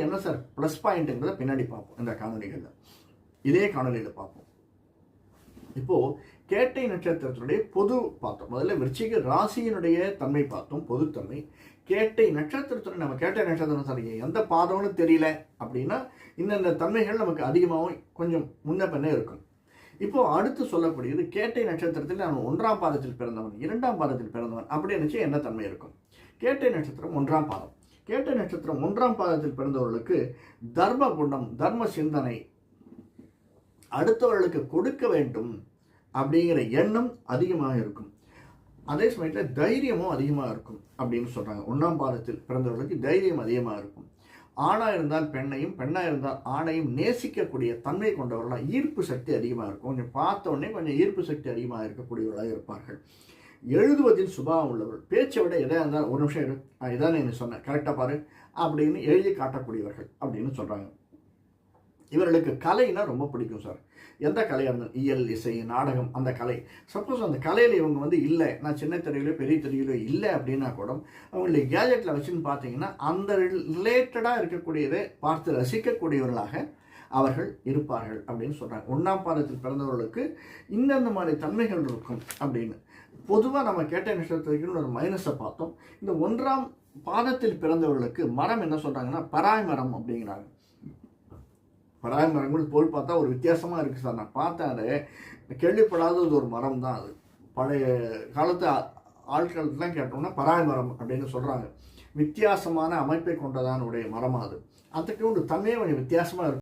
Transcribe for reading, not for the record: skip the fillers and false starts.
என்ன sir plus பாயிண்ட்டுங்கிறத பின்னாடி பார்ப்போம் இந்த காணொலிகளில். இதே காணொலியில் பார்ப்போம். இப்போது கேட்டை நட்சத்திரத்தினுடைய பொது பார்த்தோம். முதல்ல விருச்சிக ராசியினுடைய தன்மை பார்த்தோம், பொதுத்தன்மை. கேட்டை நட்சத்திரத்துடன் நம்ம கேட்டை நட்சத்திரம் சரிங்க எந்த பாதம்னு தெரியல அப்படின்னா இந்த தன்மைகள் நமக்கு அதிகமாகவும் கொஞ்சம் முன்ன பின்னே இருக்கும். இப்போ அடுத்து சொல்லக்கூடியது கேட்டை நட்சத்திரத்தில் நான் 1ஆம் பாதத்தில் பிறந்தவன், 2ஆம் பாதத்தில் பிறந்தவன் அப்படி இருந்துச்சு என்ன தன்மை இருக்கும்? கேட்டை நட்சத்திரம் 1ஆம் பாதம். கேட்டை நட்சத்திரம் 1ஆம் பாதத்தில் பிறந்தவர்களுக்கு தர்ம குணம், தர்ம சிந்தனை, அடுத்தவர்களுக்கு கொடுக்க வேண்டும் அப்படிங்கிற எண்ணம் அதிகமாக இருக்கும். அதே சமயத்தில் தைரியமும் அதிகமாக இருக்கும் அப்படின்னு சொல்கிறாங்க. 1ஆம் பாதத்தில் பிறந்தவர்களுக்கு தைரியம் அதிகமாக இருக்கும். ஆணாக இருந்தால் பெண்ணையும், பெண்ணாக இருந்தால் ஆணையும் நேசிக்கக்கூடிய தன்மை கொண்டவர்களாக, ஈர்ப்பு சக்தி அதிகமாக இருக்கும். கொஞ்சம் பார்த்த உடனே கொஞ்சம் ஈர்ப்பு சக்தி அதிகமாக இருக்கக்கூடியவர்களாக இருப்பார்கள். எழுதுவதில் சுபாவம் உள்ளவர்கள், பேச்சை விட எதாக இருந்தாலும் ஒரு நிமிஷம் இதான் நான் சொன்னேன் கரெக்டாக பாரு அப்படின்னு எழுதி காட்டக்கூடியவர்கள் அப்படின்னு சொல்கிறாங்க. இவர்களுக்கு கலைனா ரொம்ப பிடிக்கும் சார். எந்த கலையாக இருந்தாலும் இயல், இசை, நாடகம், அந்த கலை. சப்போஸ் அந்த கலையில் இவங்க இல்லை, நான் சின்ன திரையிலோ பெரிய திரையிலோ இல்லை அப்படின்னா கூட அவங்களுடைய கேஜெட்டில் வச்சுன்னு பார்த்தீங்கன்னா அந்த ரிலேட்டடாக இருக்கக்கூடியதை பார்த்து ரசிக்கக்கூடியவர்களாக அவர்கள் இருப்பார்கள் அப்படின்னு சொல்கிறாங்க. 1ஆம் பாதத்தில் பிறந்தவர்களுக்கு இந்தந்த மாதிரி தன்மைகள் இருக்கும் அப்படின்னு. பொதுவாக நம்ம கேட்ட நட்சத்திரத்துக்கு ஒரு மைனஸை பார்த்தோம். இந்த 1ஆம் பாதத்தில் பிறந்தவர்களுக்கு மரம் என்ன சொல்கிறாங்கன்னா பராய் மரம் அப்படிங்கிறாங்க. பராய மரங்கள் போல் பார்த்தா ஒரு வித்தியாசமாக இருக்குது சார். நான் பார்த்தேன், அதை கேள்விப்படாதது ஒரு மரம் தான் அது. பழைய காலத்து ஆட்கள்லாம் கேட்டோம்னா பராய மரம் அப்படின்னு சொல்கிறாங்க. வித்தியாசமான அமைப்பை கொண்டதான உடைய மரமாக அது. அதுக்கு ஒரு தன்மையே கொஞ்சம் வித்தியாசமாக இருக்கும்.